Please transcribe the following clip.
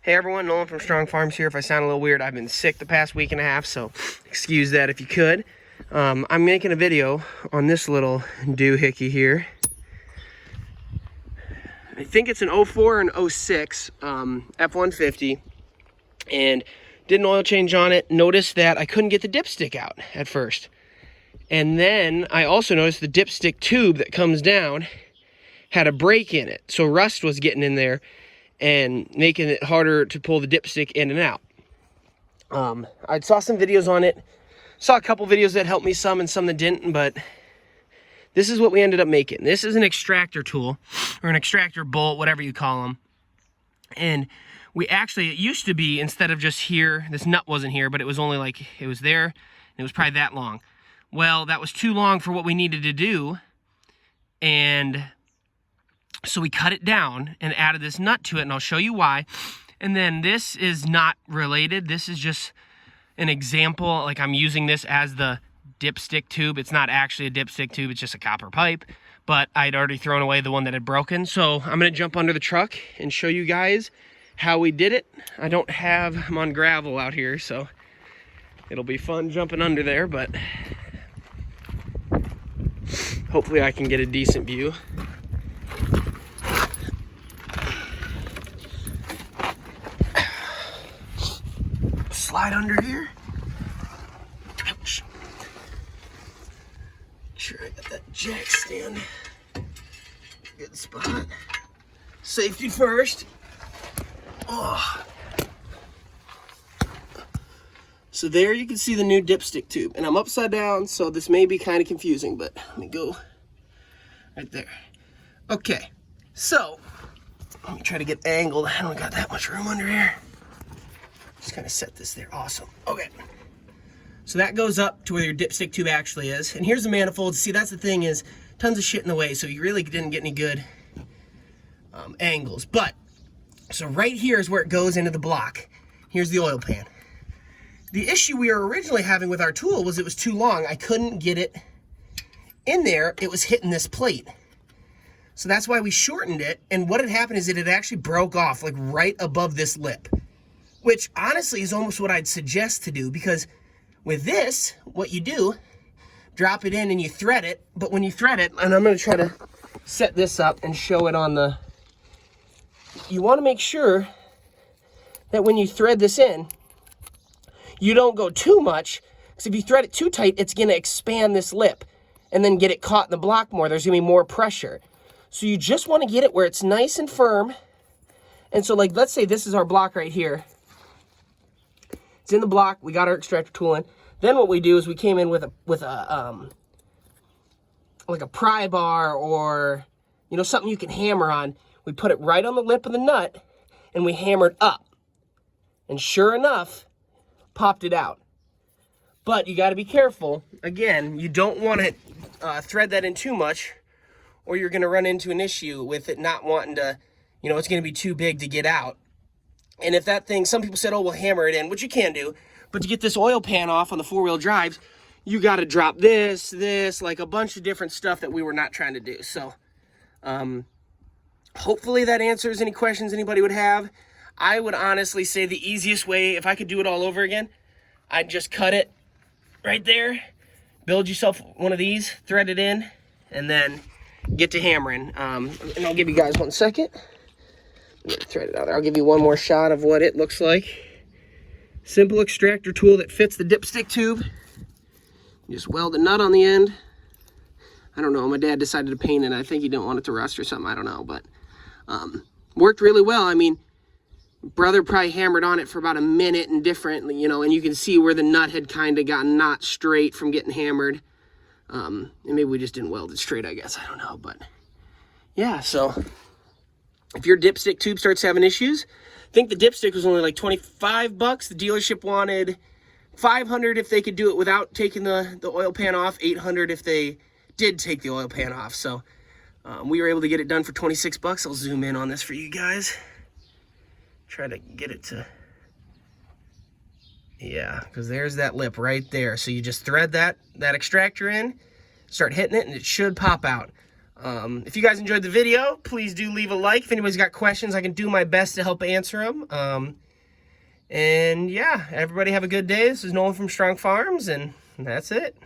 Hey everyone, Nolan from StrongFarms here. If I sound a little weird, I've been sick the past week and a half, so excuse that if you could. I'm making a video on this little doohickey here. I think it's an 04 and 06 F150, and did an oil change on it. Noticed that I couldn't get the dipstick out at first. And then I also noticed the dipstick tube that comes down had a break in it, so rust was getting in there and making it harder to pull the dipstick in and out. I saw some videos on it, saw a couple videos that helped me some and some that didn't, but this is what we ended up making. This is an extractor tool, or an extractor bolt, whatever you call them. And we actually, it used to be, instead of just here, this nut wasn't here, but it was only like, it was there, and it was probably that long. Well, that was too long for what we needed to do, and so we cut it down and added this nut to it, and I'll show you why. And then this is not related. This is just an example. Like, I'm using this as the dipstick tube. It's not actually a dipstick tube. It's just a copper pipe. But I'd already thrown away the one that had broken. So I'm going to jump under the truck and show you guys how we did it. I'm on gravel out here, so it'll be fun jumping under there. But hopefully I can get a decent view. Slide under here. Ouch. Make sure I got that jack stand. Good spot. Safety first. Oh. So there you can see the new dipstick tube. And I'm upside down, so this may be kind of confusing, but let me go right there. Okay, so let me try to get angled. I don't got that much room under here. Just kind of set this there. Awesome. Okay. So that goes up to where your dipstick tube actually is. And here's the manifold. See, that's the thing, is tons of shit in the way, so you really didn't get any good angles. But, so right here is where it goes into the block. Here's the oil pan. The issue we were originally having with our tool was it was too long. I couldn't get it in there. It was hitting this plate. So that's why we shortened it. And what had happened is it had actually broke off, like right above this lip. Which honestly is almost what I'd suggest to do, because with this, what you do, drop it in and you thread it, but when you thread it, and I'm going to try to set this up and show it on the, you want to make sure that when you thread this in, you don't go too much, because if you thread it too tight, it's going to expand this lip and then get it caught in the block more. There's going to be more pressure. So you just want to get it where it's nice and firm. And so, like, let's say this is our block right here. It's in the block. We got our extractor tool in. Then what we do is we came in with a like a pry bar, or something you can hammer on. We put it right on the lip of the nut, and we hammered up. And sure enough, popped it out. But you got to be careful. Again, you don't want to thread that in too much, or you're going to run into an issue with it not wanting to. It's going to be too big to get out. And if that thing, some people said, oh, we'll hammer it in, which you can do. But to get this oil pan off on the four-wheel drives, you got to drop this, like a bunch of different stuff that we were not trying to do. So hopefully that answers any questions anybody would have. I would honestly say the easiest way, if I could do it all over again, I'd just cut it right there, build yourself one of these, thread it in, and then get to hammering. And I'll give you guys 1 second. Thread it out there. I'll give you one more shot of what it looks like. Simple extractor tool that fits the dipstick tube. You just weld a nut on the end. I don't know, my dad decided to paint it. I think he didn't want it to rust or something, I don't know, but worked really well. I mean, brother probably hammered on it for about a minute and different, and you can see where the nut had kind of gotten not straight from getting hammered. And maybe we just didn't weld it straight, I guess, I don't know, but yeah, so if your dipstick tube starts having issues, I think the dipstick was only like $25. The dealership wanted $500 if they could do it without taking the oil pan off, $800 if they did take the oil pan off. So we were able to get it done for $26. I'll zoom in on this for you guys. Try to get it to, yeah, because there's that lip right there. So you just thread that extractor in, start hitting it, and it should pop out. If you guys enjoyed the video, please do leave a like. If anybody's got questions, I can do my best to help answer them. And yeah, everybody have a good day. This is Nolan from Strong Farms, and that's it.